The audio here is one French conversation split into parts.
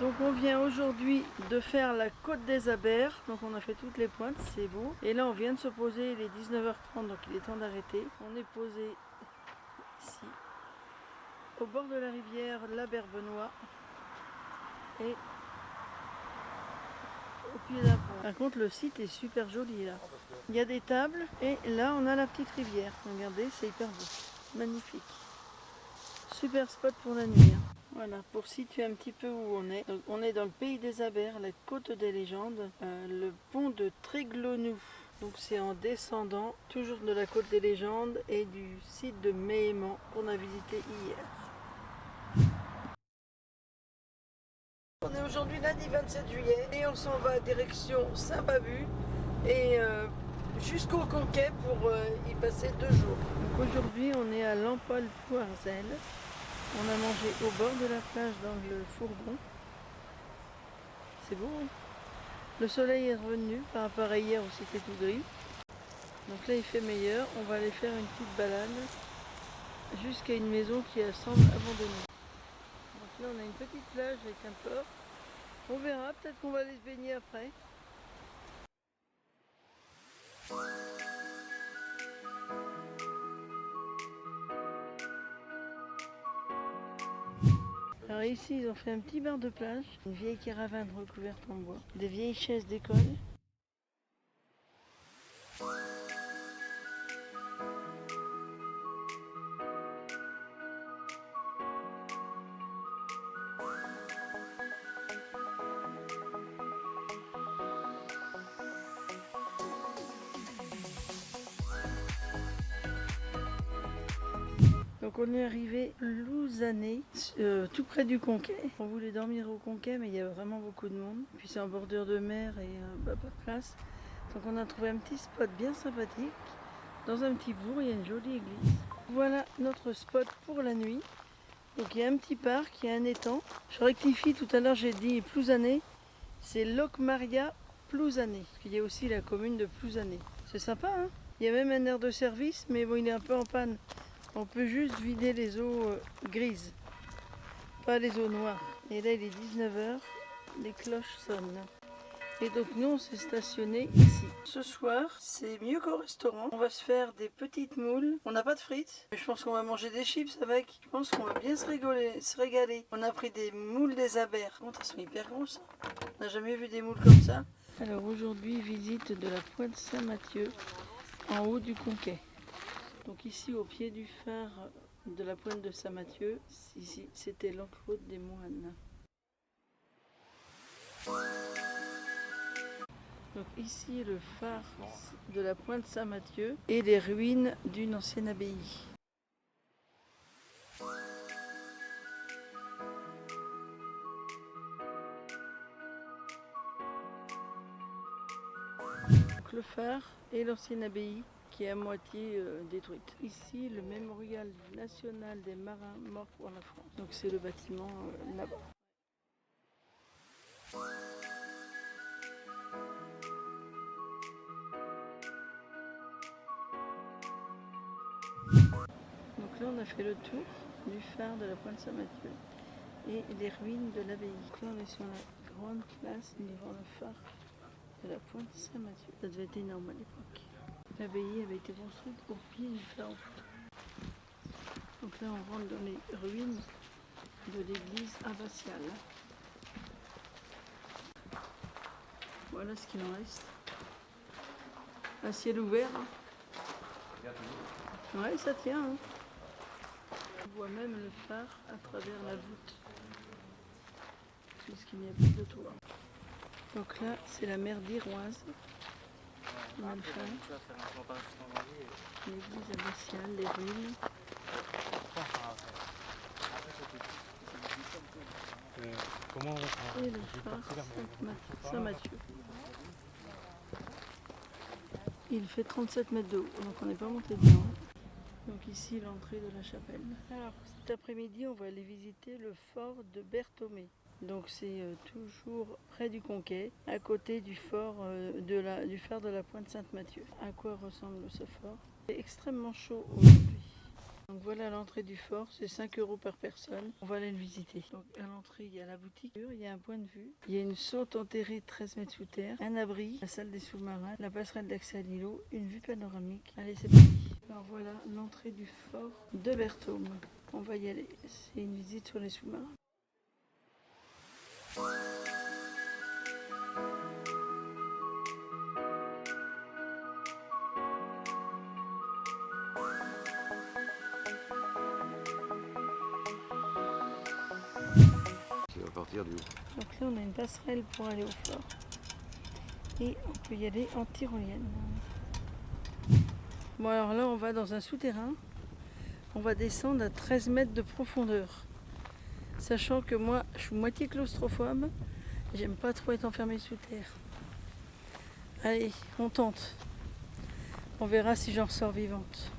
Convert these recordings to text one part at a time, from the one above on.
Donc on vient aujourd'hui de faire la côte des Abers, donc on a fait toutes les pointes, c'est beau. Et là on vient de se poser, il est 19h30, donc il est temps d'arrêter. On est posé ici, au bord de la rivière la Berbenois et au pied d'un pont. Par contre le site est super joli là. Il y a des tables et là on a la petite rivière. Regardez, c'est hyper beau, magnifique. Super spot pour la nuit. Voilà, pour situer un petit peu où on est. Donc, on est dans le pays des Abers, la côte des légendes, le pont de Tréglonou. Donc c'est en descendant, toujours de la côte des légendes et du site de Méhéman qu'on a visité hier. On est aujourd'hui lundi 27 juillet et on s'en va direction Saint-Babu et jusqu'au Conquet pour y passer 2 jours. Donc aujourd'hui on est à Lampol-Poirzel. On a mangé au bord de la plage dans le fourgon. C'est beau, hein? Le soleil est revenu par rapport à hier où c'était tout gris. Donc là il fait meilleur. On va aller faire une petite balade jusqu'à une maison qui semble abandonnée. Donc là on a une petite plage avec un port. On verra, peut-être qu'on va aller se baigner après. Alors ici ils ont fait un petit bar de plage, une vieille caravane recouverte en bois, des vieilles chaises d'école. Donc on est arrivé Louzané, tout près du Conquet. On voulait dormir au Conquet mais il y avait vraiment beaucoup de monde. Puis c'est en bordure de mer et pas de place. Donc on a trouvé un petit spot bien sympathique. Dans un petit bourg, il y a une jolie église. Voilà notre spot pour la nuit. Donc il y a un petit parc, il y a un étang. Je rectifie, tout à l'heure j'ai dit Plouzané. C'est Locmaria Plouzané. Il y a aussi la commune de Plouzané. C'est sympa, hein? Il y a même un air de service, mais bon, il est un peu en panne. On peut juste vider les eaux grises, pas les eaux noires. Et là il est 19h, les cloches sonnent. Et donc nous on s'est stationné ici. Ce soir c'est mieux qu'au restaurant. On va se faire des petites moules. On n'a pas de frites, mais je pense qu'on va manger des chips avec. Je pense qu'on va bien se régaler. On a pris des moules des Abers. Bon, elles sont hyper grosses. On n'a jamais vu des moules comme ça. Alors aujourd'hui visite de la pointe Saint-Mathieu en haut du Conquet. Donc ici au pied du phare de la pointe de Saint-Mathieu, ici c'était l'enclos des moines. Donc ici le phare de la pointe Saint-Mathieu et les ruines d'une ancienne abbaye. Donc le phare et l'ancienne abbaye qui est à moitié détruite. Ici, le mémorial national des marins morts pour la France. Donc c'est le bâtiment là-bas. Donc là, on a fait le tour du phare de la pointe Saint-Mathieu et les ruines de l'abbaye. Donc là, on est sur la grande place devant le phare de la pointe Saint-Mathieu. Ça devait être énorme à l'époque. L'abbaye avait été construite au pied du phare. Donc là, on rentre dans les ruines de l'église abbatiale. Voilà ce qu'il en reste. Un ciel ouvert. Hein. Ouais, ça tient. Hein. On voit même le phare à travers la voûte. Puisqu'il n'y a plus de toit. Donc là, c'est la mer d'Iroise. L'église abbatiale, les ruines. Et le phare Saint-Mathieu. Il fait 37 mètres de haut, donc on n'est pas monté dedans. Donc ici l'entrée de la chapelle. Alors cet après-midi on va aller visiter le fort de Berthomé. Donc c'est toujours près du Conquet, à côté du fort du phare de la pointe Saint-Mathieu. À quoi ressemble ce fort? C'est extrêmement chaud aujourd'hui. Donc voilà l'entrée du fort, c'est 5 € par personne. On va aller le visiter. Donc à l'entrée, il y a la boutique, il y a un point de vue, il y a une saute enterrée de 13 mètres sous terre, un abri, la salle des sous-marins, la passerelle d'accès à l'îlot, une vue panoramique. Allez, c'est parti. Alors voilà l'entrée du fort de Berthaume. On va y aller. C'est une visite sur les sous-marins. À partir du... Donc là, on a une passerelle pour aller au fort. Et on peut y aller en tyrolienne. Bon, alors là, on va dans un souterrain. On va descendre à 13 mètres de profondeur. Sachant que moi, je suis moitié claustrophobe. J'aime pas trop être enfermée sous terre. Allez, on tente. On verra si j'en ressors vivante.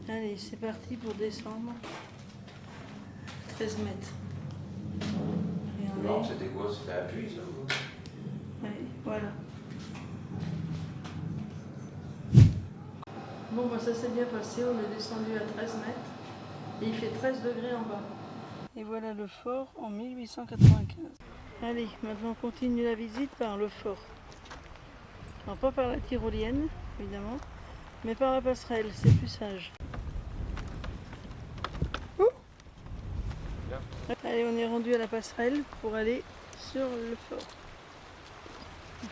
Allez, c'est parti pour descendre. 13 mètres. Non, c'était quoi? C'était appui, ça? Ouais, voilà. Bon, bah ça s'est bien passé. On est descendu à 13 mètres. Et il fait 13 degrés en bas. Et voilà le fort en 1895. Allez, maintenant on continue la visite par le fort. Alors pas par la tyrolienne, évidemment, mais par la passerelle, c'est plus sage. Allez, on est rendu à la passerelle pour aller sur le fort.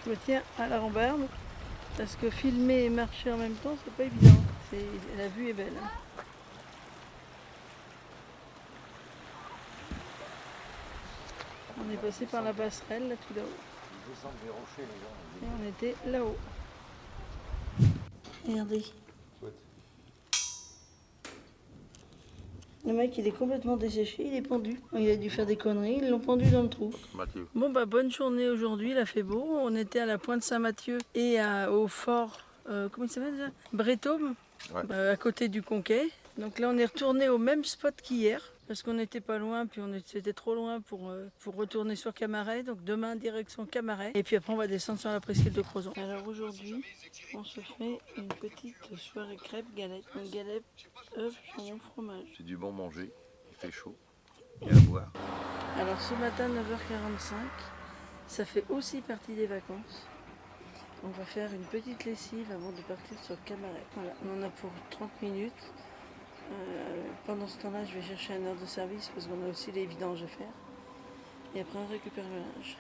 Je me tiens à la rambarde parce que filmer et marcher en même temps, c'est pas évident. La vue est belle. On est passé par la passerelle, là tout là-haut. Et on était là-haut. Regardez. Le mec, il est complètement desséché, il est pendu. Il a dû faire des conneries, ils l'ont pendu dans le trou. Mathieu. Bon, bah bonne journée aujourd'hui, il a fait beau. On était à la Pointe Saint-Mathieu et au fort, comment il s'appelle déjà? Berthaume, Ouais. à côté du Conquet. Donc là, on est retourné au même spot qu'hier, parce qu'on n'était pas loin, puis c'était trop loin pour retourner sur Camaret. Donc demain, direction Camaret. Et puis après, on va descendre sur la presqu'île de Crozon. Alors aujourd'hui, on se fait une petite soirée crêpe galette. Une galette, œufs, jambon, fromage. C'est du bon manger, il fait chaud. Et à boire. Alors ce matin, 9h45, ça fait aussi partie des vacances. On va faire une petite lessive avant de partir sur Camaret. Voilà, on en a pour 30 minutes. Pendant ce temps-là, je vais chercher un heure de service parce qu'on a aussi les vidanges à faire. Et après, on récupère le linge.